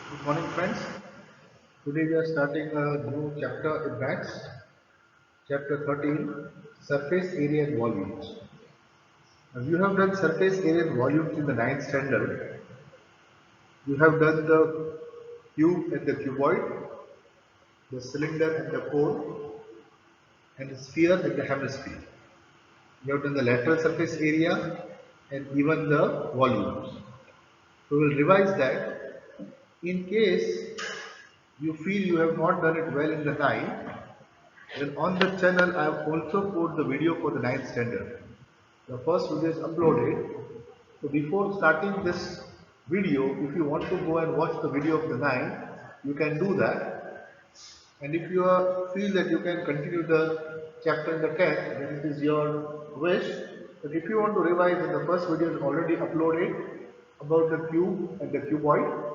Good morning, friends. Today we are starting a new chapter in Maths, chapter 13, Surface Area and Volumes. Now, you have done surface area and volumes in the ninth standard. You have done the cube and the cuboid, the cylinder and the cone, and the sphere and the hemisphere. You have done the lateral surface area and even the volumes. We will revise that. In case you feel you have not done it well in the ninth, then on the channel I have also put the video for the ninth standard. The first video is uploaded. So before starting this video, if you want to go and watch the video of the ninth, you can do that. And if you feel that you can continue the chapter in the 10th, then it is your wish. But if you want to revise, then the first video is already uploaded about the cube and the cuboid.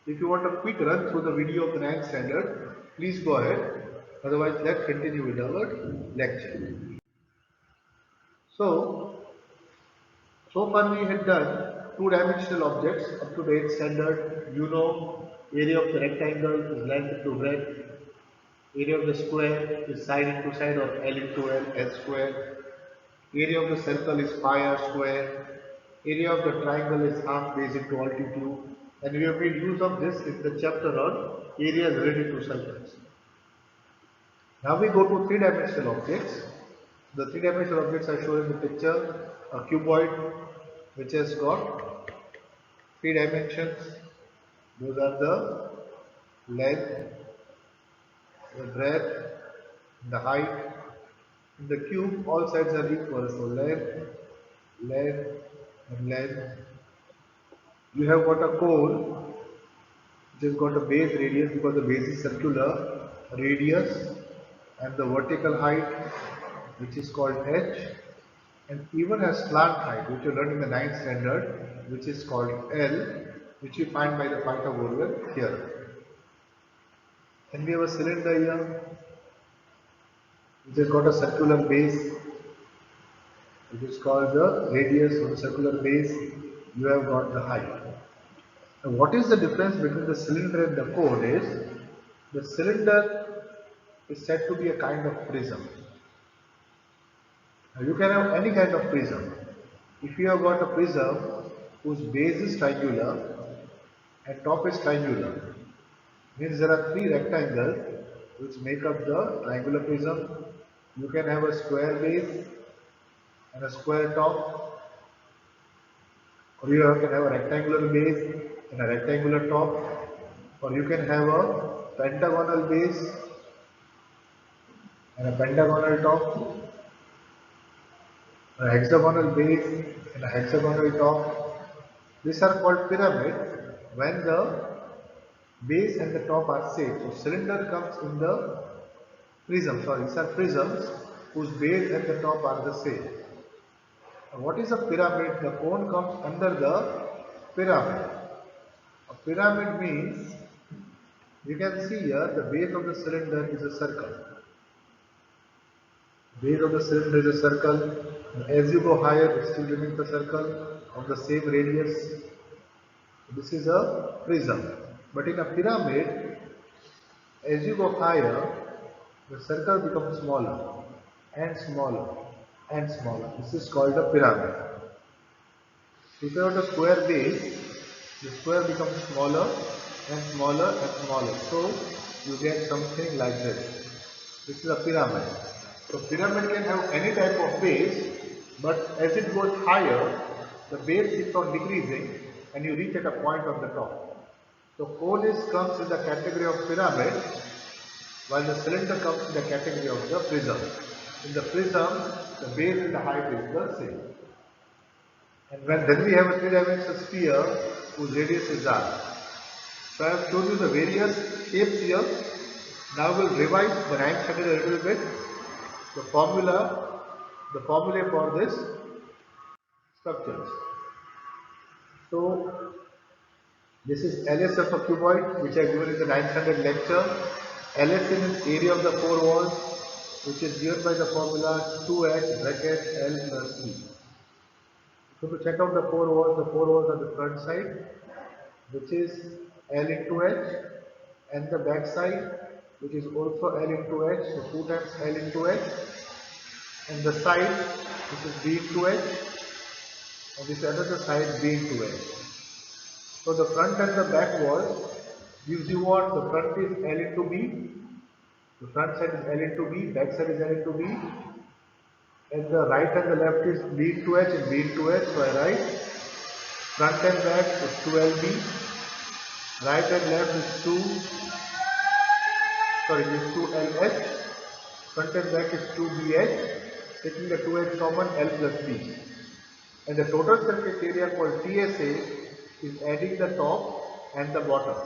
If you want a quick run through the video of the ninth standard, please go ahead. Otherwise, let's continue with our lecture. So far we had done two-dimensional objects up to the eighth standard. You know, area of the rectangle is length into breadth. Area of the square is side into side or L into L, L square. Area of the circle is pi r square. Area of the triangle is half base into altitude. And we have made use of this in the chapter on areas related to circles. Now we go to three-dimensional objects. The three-dimensional objects are shown in the picture. A cuboid which has got three dimensions. Those are the length, the breadth, the height. In the cube, all sides are equal. So length, length, and length. You have got a cone which has got a base radius because the base is circular, radius, and the vertical height which is called h, and even has slant height which you learned in the ninth standard which is called L, which you find by the Pythagorean theorem. And we have a cylinder here which has got a circular base which is called the radius of the circular base. You have got the height. Now, what is the difference between the cylinder and the cone is the cylinder is said to be a kind of prism. Now, you can have any kind of prism. If you have got a prism whose base is triangular and top is triangular, means there are three rectangles which make up the triangular prism. You can have a square base and a square top, or you can have a rectangular base and a rectangular top, or you can have a pentagonal base and a pentagonal top, a hexagonal base and a hexagonal top. These are called pyramid when the base and the top are same. So cylinder comes in the prism. Sorry, these are prisms whose base and the top are the same. Now, what is a pyramid? The cone comes under the pyramid. A pyramid means you can see here the base of the cylinder is a circle. Base of the cylinder is a circle. As you go higher, it still remains a circle of the same radius. This is a prism. But in a pyramid, as you go higher, the circle becomes smaller and smaller and smaller. This is called a pyramid. If you have a square base, the square becomes smaller and smaller and smaller. So you get something like this. This is a pyramid. So pyramid can have any type of base, but as it goes higher, the base keeps on decreasing and you reach at a point on the top. So cone comes in the category of pyramid, while the cylinder comes in the category of the prism. In the prism, the base and the height is the same. And then we have a three-dimensional sphere whose radius is r. So I have shown you the various shapes here. Now we'll revise the ninth standard a little bit. The formulae for this structures. So this is LS of a cuboid, which I have given in the ninth standard lecture. LS is area of the four walls, which is given by the formula 2h bracket L plus E. So to check out the four walls are the front side. which is L into H, and the back side, which is also L into H, so 2 times L into H, and the side, which is B into H, and this another side B into H. So the front and the back wall gives you what? The front is L into B, the front side is L into B, back side is L into B, and the right and the left is B into H and B into H. So I write front and back is 2LB, right and left is 2LH, front and back is 2BH, taking the 2H common, L plus B. And the total surface area called TSA is adding the top and the bottom.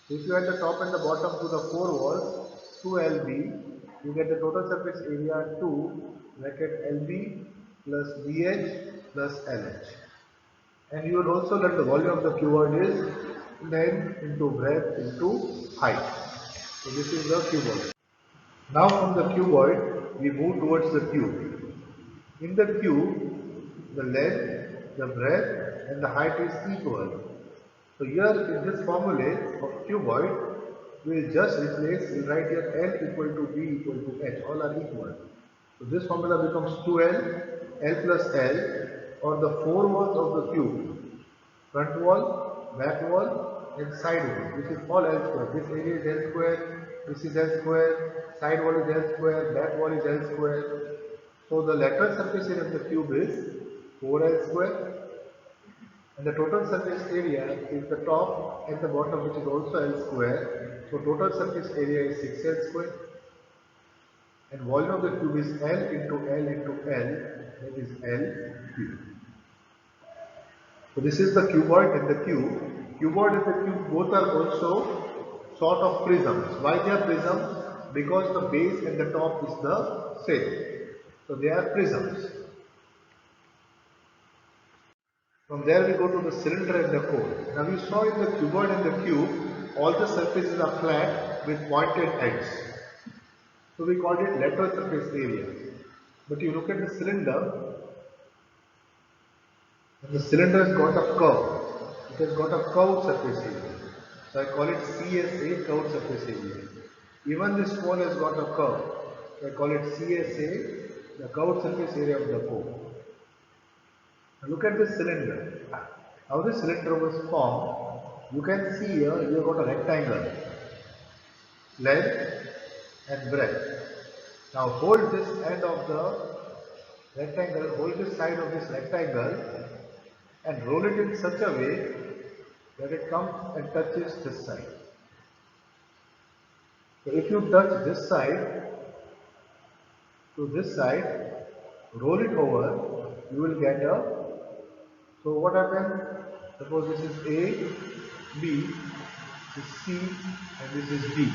If you add the top and the bottom to the four walls, 2LB, you get the total surface area 2 bracket LB plus BH plus LH. And you will also learn the volume of the cuboid is length into breadth into height. So this is the cuboid. Now from the cuboid, we move towards the cube. In the cube, the length, the breadth and the height is equal. So here in this formula of cuboid, we will just replace, we will write here L equal to B equal to H, all are equal. So this formula becomes 2L, L plus L, or the four walls of the cube, front wall, back wall and side wall. This is all L square. This area is L square, this is L square, side wall is L square, back wall is L square. So the lateral surface area of the cube is 4L square, and the total surface area is the top and the bottom, which is also L square. So total surface area is 6L square, and volume of the cube is L into L into L, that is L cube. So this is the cuboid and the cube. Cuboid and the cube both are also sort of prisms. Why they are prisms? Because the base and the top is the same. So they are prisms. From there we go to the cylinder and the cone. Now we saw in the cuboid and the cube, all the surfaces are flat with pointed ends. So we called it lateral surface area. But you look at the cylinder, and the cylinder has got a curve. It has got a curved surface area. So I call it CSA, curved surface area. Even this cone has got a curve. So I call it CSA, the curved surface area of the cone. Now look at this cylinder. How this cylinder was formed, you can see here you have got a rectangle, length and breadth. Now hold this end of the rectangle, hold this side of this rectangle and roll it in such a way that it comes and touches this side. So if you touch this side to this side, roll it over, you will get a, so what happens? Suppose this is A, B, this is C and this is D.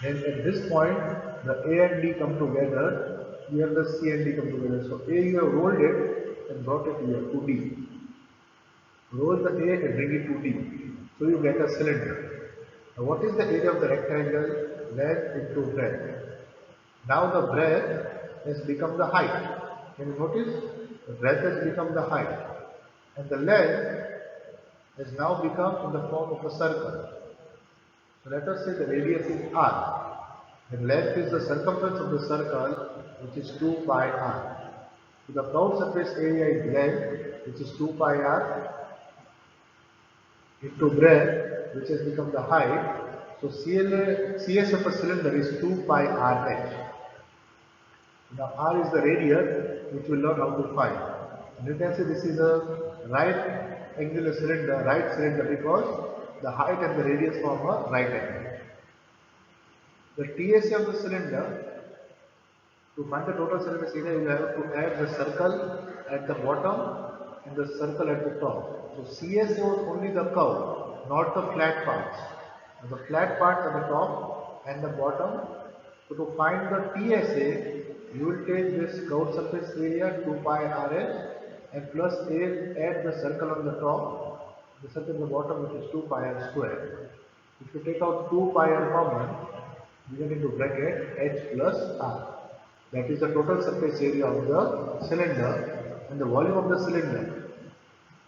And at this point, the A and D come together, here the C and D come together. So A you have rolled it and brought it here to D. Roll the A and bring it to D. So you get a cylinder. Now what is the area of the rectangle? Length into breadth. Now the breadth has become the height. Can you notice? The breadth has become the height. And the length has now become in the form of a circle. So let us say the radius is r. And length is the circumference of the circle, which is 2 pi r. So the curved surface area is length, which is 2 pi r, into breadth, which has become the height. So CS of a cylinder is 2 pi RH. Now R is the radius, which we'll learn how to find. And you can see this is a right angular cylinder, right cylinder, because the height and the radius form a right angle. The TSA of the cylinder, to find the total surface area, you will have to add the circle at the bottom and the circle at the top. So CS was only the curve, not the flat parts. The flat parts at the top and the bottom. So to find the TSA, you will take this curved surface area 2 pi RL and plus add the circle on the top, the circle at the bottom, which is 2 pi R square. If you take out 2 pi R common, you get into bracket H plus R. That is the total surface area of the cylinder and the volume of the cylinder.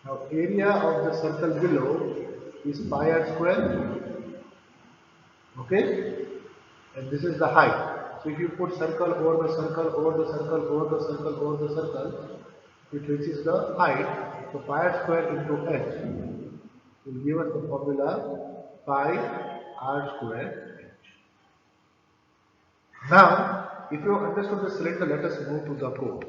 Now area of the circle below is pi r square, okay, and this is the height. So if you put circle over the circle over the circle over the circle over the circle, it reaches the height. So pi r square into h will give us the formula pi r square h. Now, if you have understood the cylinder, let us move to the code.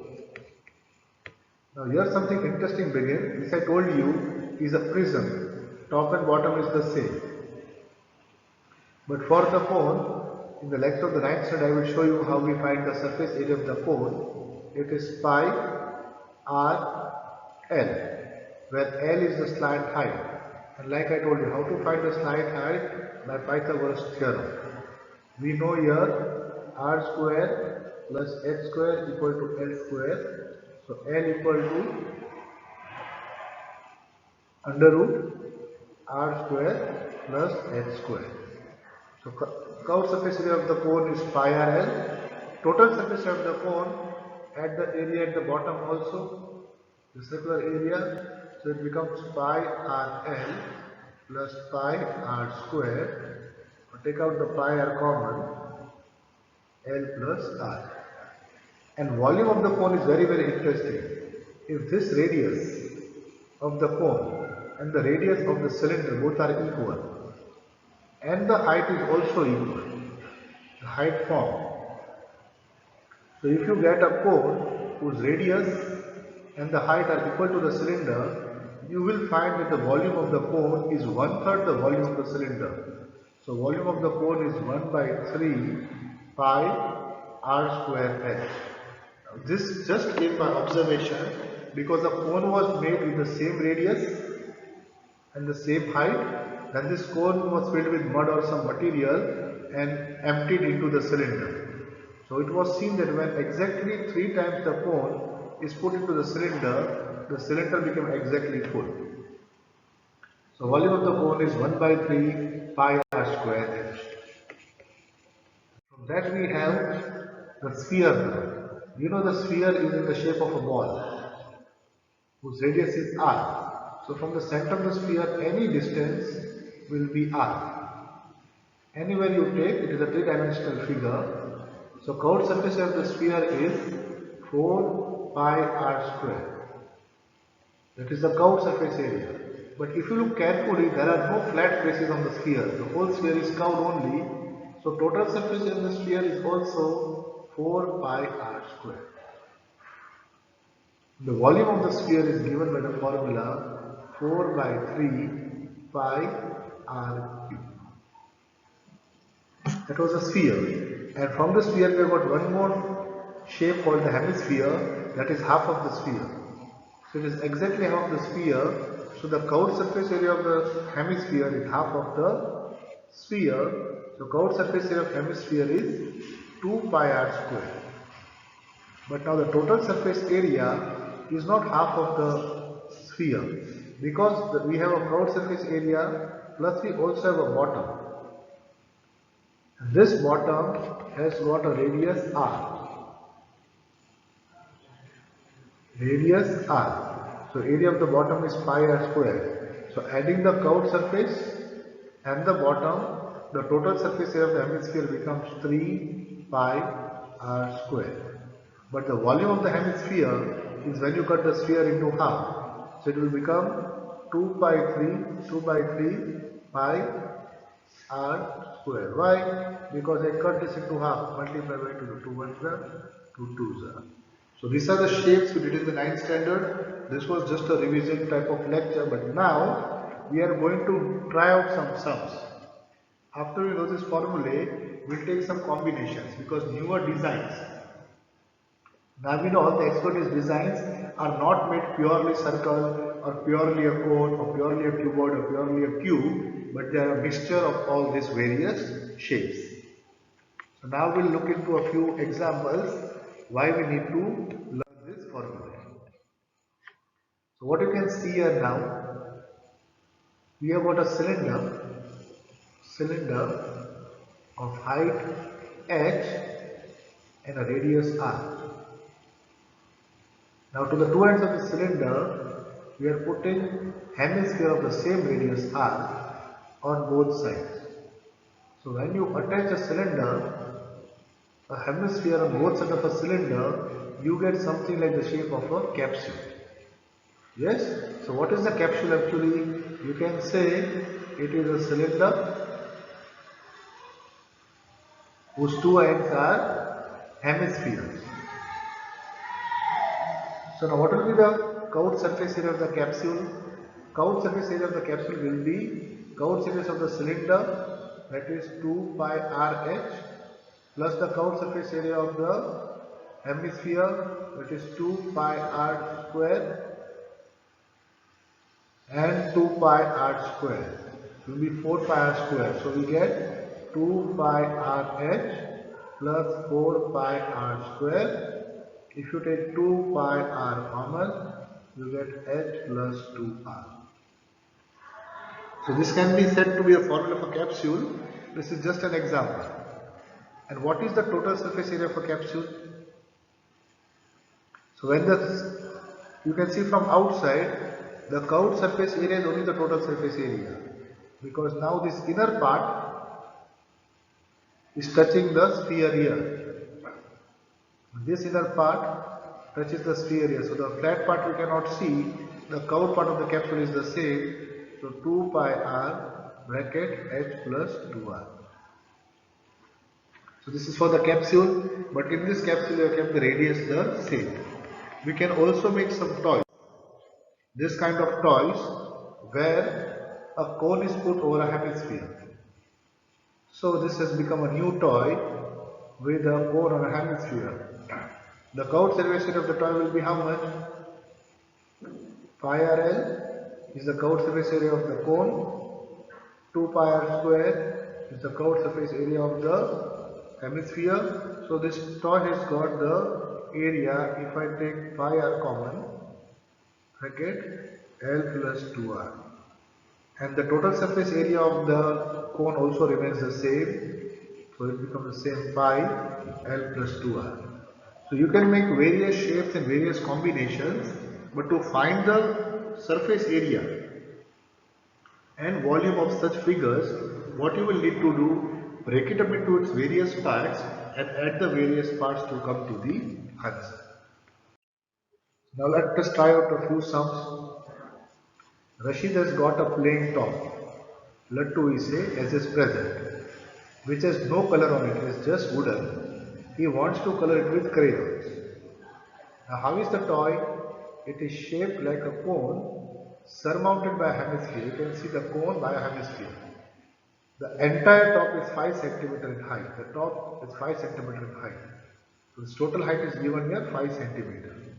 Now here something interesting begins. This I told you is a prism. Top and bottom is the same. But for the cone, in the lecture of the 9th standard, I will show you how we find the surface area of the cone. It is pi r l, where l is the slant height. And like I told you, how to find the slant height? By Pythagoras theorem. We know here r square plus h square equal to l square. So L equal to under root r square plus h square. So curved surface area of the cone is pi rl. Total surface area of the cone at the area at the bottom also, the circular area, so it becomes pi rl plus pi r square. Take out the pi r common, l plus r. And volume of the cone is very interesting. If this radius of the cone and the radius of the cylinder both are equal and the height is also equal, the height formed. So if you get a cone whose radius and the height are equal to the cylinder, you will find that the volume of the cone is 1/3 the volume of the cylinder. So volume of the cone is 1/3 pi r square h. This just came by observation because the cone was made with the same radius and the same height, then this cone was filled with mud or some material and emptied into the cylinder. So it was seen that when exactly 3 times the cone is put into the cylinder became exactly full. So volume of the cone is 1/3 pi r square h. From that we have the sphere now. You know the sphere is in the shape of a ball whose radius is r. So from the center of the sphere any distance will be r. Anywhere you take, it is a 3-dimensional figure. So curved surface of the sphere is 4 pi r square. That is the curved surface area. But if you look carefully, there are no flat faces on the sphere. The whole sphere is curved only. So total surface of the sphere is also 4 pi r square. The volume of the sphere is given by the formula 4/3 pi r cube. That was a sphere. And from the sphere we have got one more shape called the hemisphere, that is half of the sphere. So it is exactly half of the sphere. So the curved surface area of the hemisphere is half of the sphere. So curved surface area of hemisphere is 2 pi r square. But now the total surface area is not half of the sphere because we have a curved surface area plus we also have a bottom. This bottom has got a radius r. Radius r. So area of the bottom is pi r square. So adding the curved surface and the bottom, the total surface area of the hemisphere becomes 3 pi r square. But the volume of the hemisphere is when you cut the sphere into half. So it will become 2/3 pi r square. Why? Because I cut this into half, multiply by 2, 2 1s are 2 2s are. So these are the shapes we did in the 9th standard. This was just a revision type of lecture, but now we are going to try out some sums. After we know this formulae, we'll take some combinations because newer designs. Now we know the X-Vertex designs are not made purely circle or purely a cone or purely a cuboid or purely a cube, but they are a mixture of all these various shapes. So now we'll look into a few examples why we need to learn this formula. So what you can see here now, we have got a cylinder of height h and a radius r. Now to the two ends of the cylinder, we are putting hemisphere of the same radius r on both sides. So when you attach a cylinder, a hemisphere on both sides of a cylinder, you get something like the shape of a capsule. Yes? So what is the capsule actually? You can say it is a cylinder whose two ends are hemispheres. So now what will be the curved surface area of the capsule? Curved surface area of the capsule will be curved surface of the cylinder, that is 2 pi RH, plus the curved surface area of the hemisphere, that is 2 pi r square, and 2 pi r square. It will be 4 pi r square. So we get 2 pi RH plus 4 pi r square. If you take 2 pi r common, you get h plus 2r. So this can be said to be a formula for capsule. This is just an example. And what is the total surface area of a capsule? So when you can see from outside, the curved surface area is only the total surface area, because now this inner part is touching the sphere here. This inner part touches the sphere here. So the flat part we cannot see. The curved part of the capsule is the same. So 2 pi r bracket h plus 2r. So this is for the capsule, but in this capsule we have kept the radius the same. We can also make some toys. This kind of toys where a cone is put over a hemisphere. So this has become a new toy with a cone on a hemisphere. The curved surface area of the toy will be how much? Pi rl is the curved surface area of the cone. 2 pi r square is the curved surface area of the hemisphere. So this toy has got the area, if I take pi r common, I get L plus 2r. And the total surface area of the cone also remains the same. So it becomes the same pi L plus 2r. So you can make various shapes and various combinations, but to find the surface area and volume of such figures, what you will need to do, break it up into its various parts and add the various parts to come to the answer. Now let us try out a few sums. Rashid has got a plain top, Lattu we say, as is present, which has no color on it, it is just wooden. He wants to color it with crayons. Now how is the toy? It is shaped like a cone surmounted by a hemisphere. You can see the cone by a hemisphere. The entire top is 5 cm in height. The top is 5 cm in height. So its total height is given here 5 cm.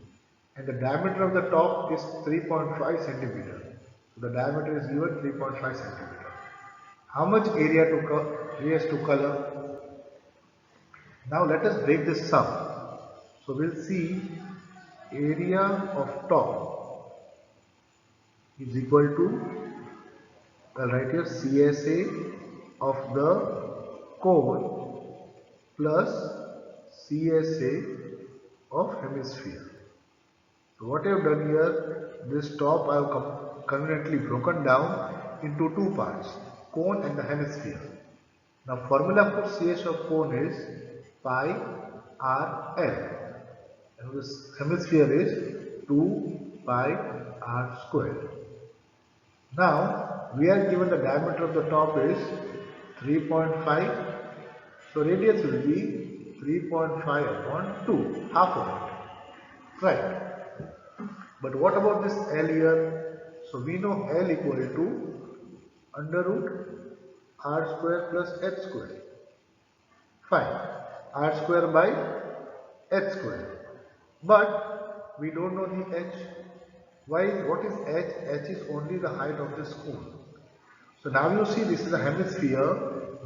And the diameter of the top is 3.5 cm. So the diameter is given 3.5 cm. How much area he has to color? Now let us break this sum. So we'll see area of top is equal to, I'll write here CSA of the cone plus CSA of hemisphere. So what I have done here, this top I have conveniently broken down into two parts, cone and the hemisphere. Now formula for CSA of cone is pi RL, and this hemisphere is 2 pi r square. Now we are given the diameter of the top is 3.5, so radius will be 3.5 upon 2, half of it, right? But what about this L here? So we know L equal to under root r square plus h square. Fine, r square by h square. But we don't know the h. Why? What is h? H is only the height of this cone. So now you see this is a hemisphere,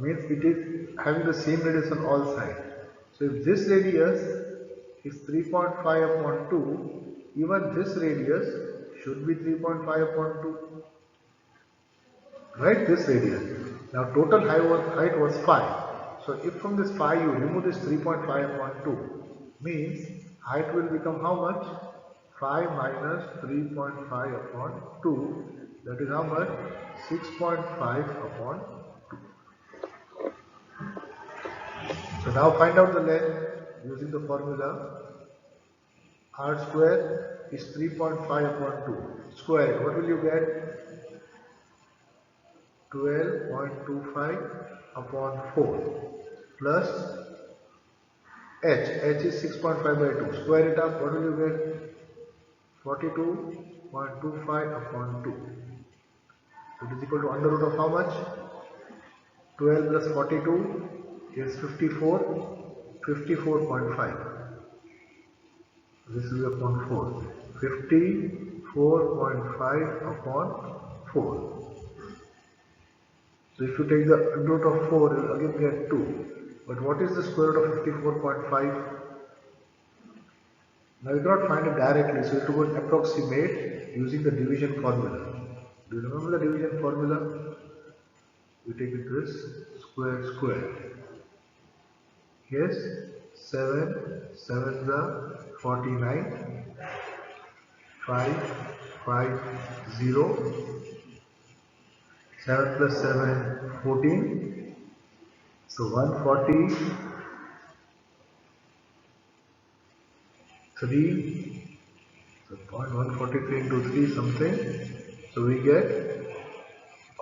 means it is having the same radius on all sides. So if this radius is 3.5 upon 2, even this radius should be 3.5 upon 2. Right? This radius. Now total height was 5. So if from this 5 you remove this 3.5 upon 2, means height will become how much? 5 minus 3.5 upon 2, that is how much? 6.5 upon 2. So now find out the length using the formula. R square is 3.5 upon 2. Square it. What will you get? 12.25 upon 4 plus h. H is 6.5 by 2. Square it up. What will you get? 42.25 upon 2. So it is equal to under root of how much? 12 plus 42 is 54. 54.5. This will be upon 4. 54.5 upon 4. So if you take the under root of 4, you will again get 2. But what is the square root of 54.5? Now you cannot find it directly, so you have to go and approximate using the division formula. Do you remember the division formula? We take it this square square. Yes, 7, 7 the 49, 5, 5, 0, 7 plus 7, 14. So 140, 3, so 0.143 into 3 something. So we get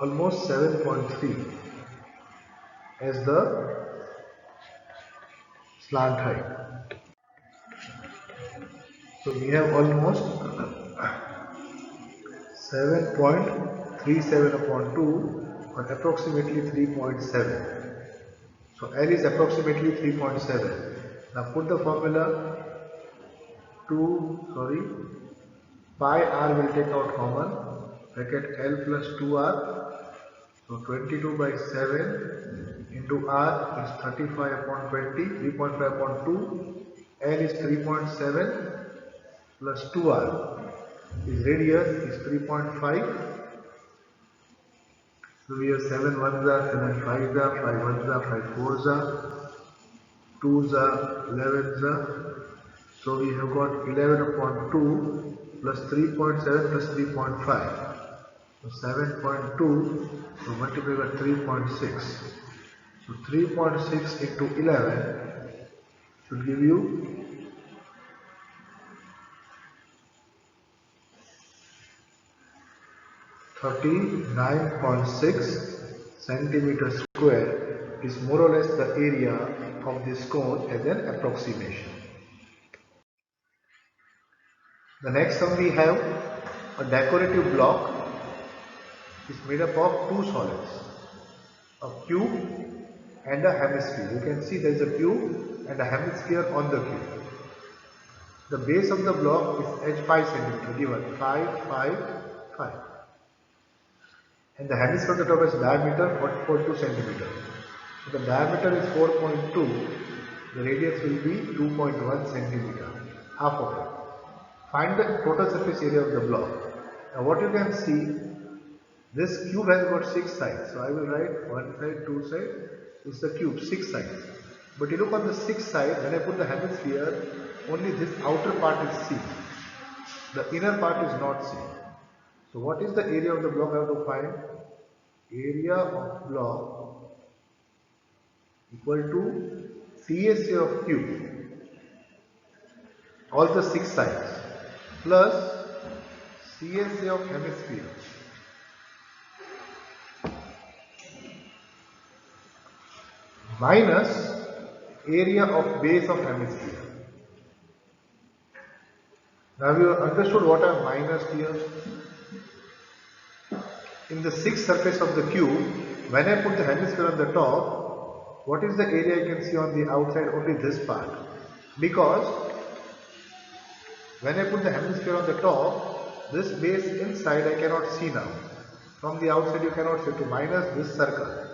almost 7.3 as the slant height. So we have almost 7.37 upon 2 or approximately 3.7. So L is approximately 3.7. Now put the formula pi r will take out common, bracket L plus 2r. So 22 by 7 into r is 35 upon 20, 3.5 upon 2. L is 3.7 plus 2r is radius is 3.5. So we have 7 ones are, 7 fives are, 5 ones are, 5 fours are, 2s are, 11s are. So we have got 11 upon 2 plus 3.7 plus 3.5. So 7.2, so multiply by 3.6. So 3.6 into 11 should give you 39.6 centimeters square is more or less the area of this cone as an approximation. The next one we have a decorative block is made up of two solids, a cube and a hemisphere. You can see there is a cube and a hemisphere on the cube. The base of the block is h 5 centimeter given 5, 5, 5. And the hemisphere of the top is diameter 4.2 centimeter. So the diameter is 4.2, the radius will be 2.1 centimeter, half of it. Find the total surface area of the block. Now what you can see, this cube has got 6 sides. So I will write 1 side, 2 side, this is the cube, 6 sides. But you look on the 6th side, when I put the hemisphere, only this outer part is seen. The inner part is not seen. So what is the area of the block I have to find? Area of block equal to CSA of cube, all the 6 sides, plus CSA of hemisphere minus area of base of hemisphere. Now you understood what I have minused here. In the 6th surface of the cube, when I put the hemisphere on the top, what is the area you can see on the outside? Only this part. Because when I put the hemisphere on the top, this base inside I cannot see now. From the outside you cannot see, to minus this circle.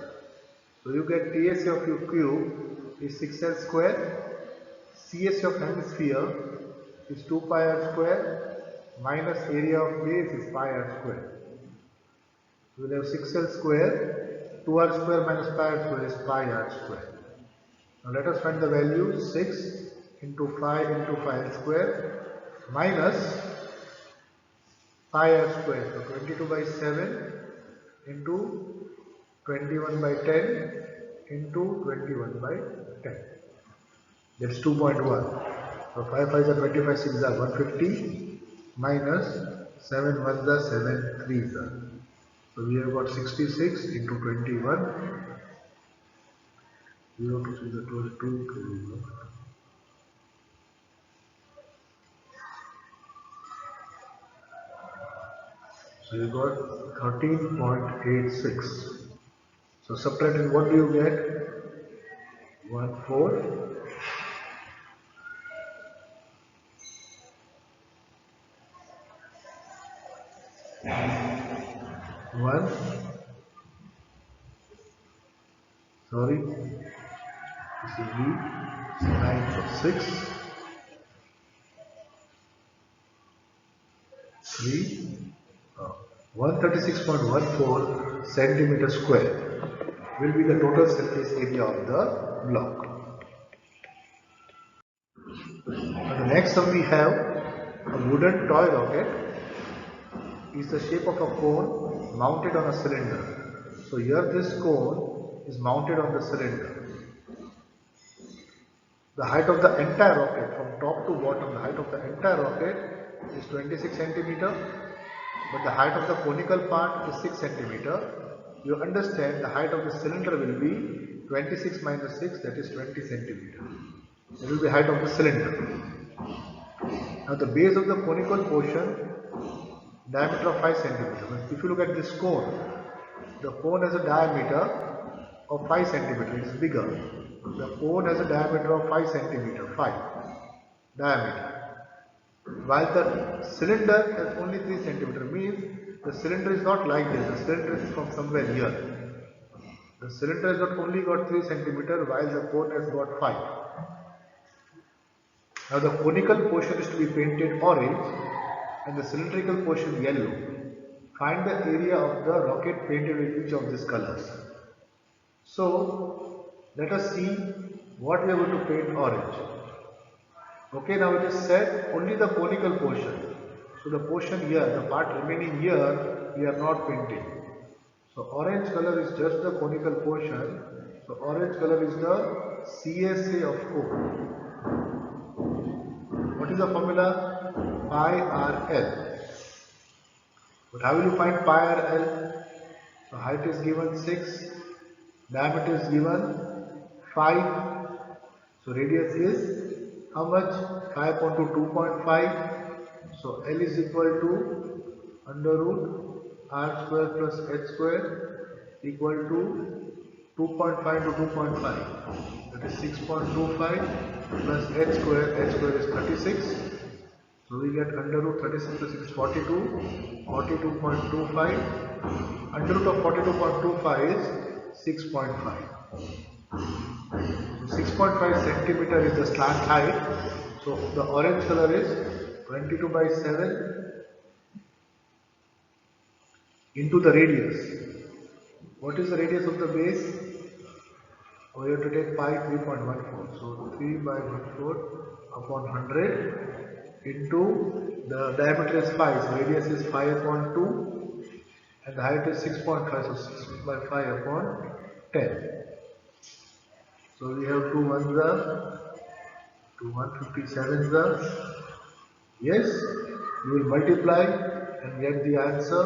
So you get TSA of your cube is 6l square, CSA of hemisphere is 2 pi r square, minus area of base is pi r square. So we will have 6l square, 2r square minus pi r square is pi r square. Now let us find the value. 6 into 5 into 5 square minus pi r square. So 22 by 7 into 21 by 10 into 21 by 10. That's 2.1. So 5 5s are 25, 6 are 150 minus 7 1s are 7 3s are. So we have got 66 into 21. 0 to 3 is 2. So you got 13.86. So subtracting, what do you get? 1 4. 1, sorry, this will be 9 for 6, 3, 136.14 centimeter square will be the total surface area of the block. Now the next one we have a wooden toy rocket is the shape of a cone mounted on a cylinder. So here this cone is mounted on the cylinder. The height of the entire rocket from top to bottom, the height of the entire rocket is 26 centimeter, but the height of the conical part is 6 centimeter. You understand the height of the cylinder will be 26 minus 6, that is 20 centimeter. That will be the height of the cylinder. Now the base of the conical portion, diameter of 5 centimeter. If you look at this cone, the cone has a diameter of 5 centimeter, it is bigger. The cone has a diameter of 5 centimeter, 5 diameter. While the cylinder has only 3 centimeter, means the cylinder is not like this, the cylinder is from somewhere here. The cylinder has not only got 3 centimeter while the cone has got 5. Now the conical portion is to be painted orange and the cylindrical portion yellow. Find the area of the rocket painted with each of these colors. So let us see what we are going to paint orange. Okay, now it is said only the conical portion. So the portion here, the part remaining here, we are not painting. So orange color is just the conical portion. So orange color is the CSA of cone. What is the formula? Pi RL. But how will you find pi RL? So height is given 6, diameter is given 5. So radius is how much? 5 upon 2.5. So L is equal to under root r square plus h square equal to 2.5 to 2.5. That is 6.25 plus h square is 36. So we get under root 36 plus 6 is 42, 42.25. Under root of 42.25 is 6.5. So 6.5 centimeter is the slant height. So the orange color is 22 by 7 into the radius. What is the radius of the base? We have to take pi 3.14. So 3 by 14 upon 100 into the diameter is 5. So radius is 5 upon 2 and the height is 6.5. So 6 by 5 upon 10. So we have 2 ones are 2 157s are. Yes, you will multiply and get the answer,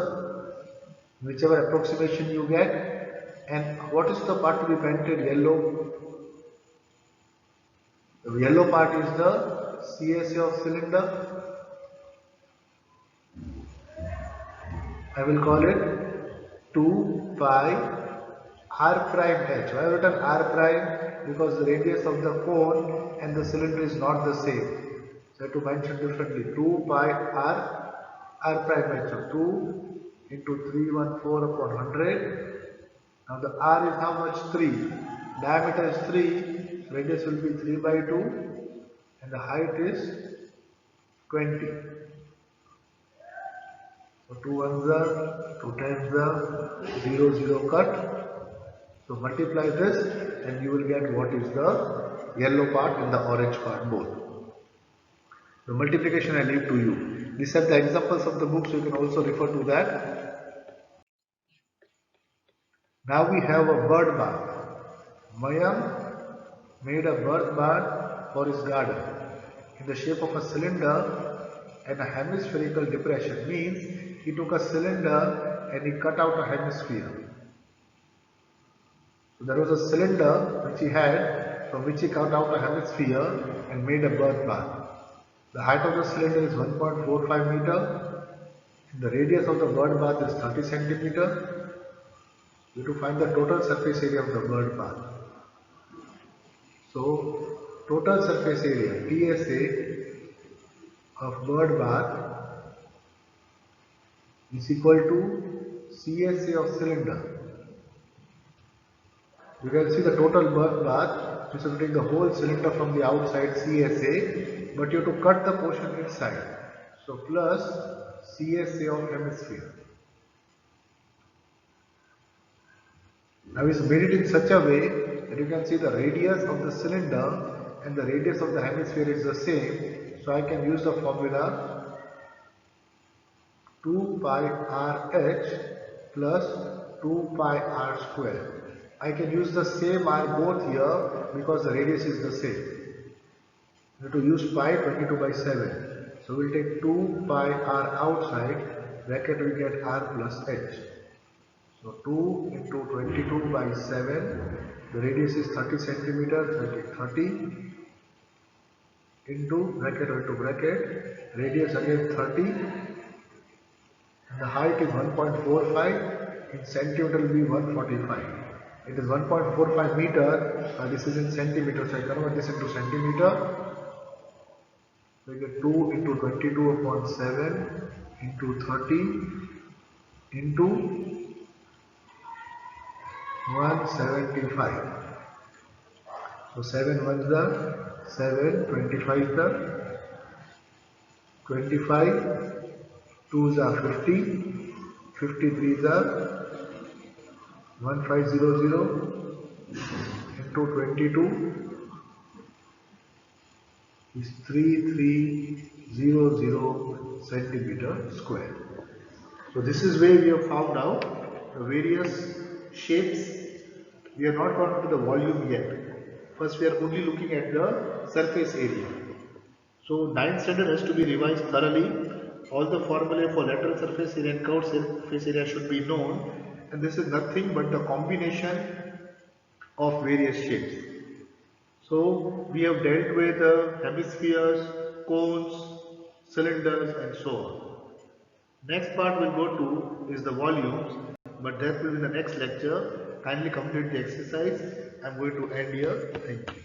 whichever approximation you get. And what is the part to be painted yellow? The yellow part is the CSA of cylinder. I will call it 2 pi r prime h. I have written r prime because the radius of the cone and the cylinder is not the same. So I have to mention differently. 2 pi r prime h. So 2 into 314 upon 100. Now the r is how much? 3. Diameter is 3. Radius will be 3 by 2 and the height is 20. So 2 ones are, 2 times are 0, 0 cut. So multiply this and you will get what is the yellow part and the orange part both. The multiplication I leave to you. These are the examples of the books, you can also refer to that. Now we have a bird bath. Mayam made a bird bath for his garden in the shape of a cylinder and a hemispherical depression. Means he took a cylinder and he cut out a hemisphere. So there was a cylinder which he had, from which he cut out a hemisphere and made a bird bath. The height of the cylinder is 1.45 meter. The radius of the bird bath is 30 centimeter. We have to find the total surface area of the bird bath. So total surface area TSA of bird bath is equal to CSA of cylinder. You can see the total bird bath. You have to take the whole cylinder from the outside CSA, but you have to cut the portion inside. So plus CSA of hemisphere. Now it's made it in such a way that you can see the radius of the cylinder and the radius of the hemisphere is the same. So I can use the formula 2 pi RH plus 2 pi R square. I can use the same R both here because the radius is the same. We have to use pi 22 by 7. So we'll take 2 pi R outside, bracket we get R plus H. So 2 into 22 by 7, the radius is 30 centimeter, so take 30 into bracket, radius again 30, and the height is 1.45, in centimeter will be 145. It is 1.45 meter, this is in centimeter, so I convert this into centimeter. So we get 2 into 22 upon 7 into 30 into 175. So 7 ones the 7, 25 the 25, 2s are 50, 53 the 1500 into 22 is 3300 centimeter square. So this is where we have found out the various shapes. We are not gone to the volume yet. First we are only looking at the surface area. So 9th standard has to be revised thoroughly. All the formulae for lateral surface area and curved surface area should be known, and this is nothing but the combination of various shapes. So we have dealt with the hemispheres, cones, cylinders and so on. Next part we'll go to is the volumes, but that will be in the next lecture. Kindly complete the exercise. I'm going to end here. Thank you.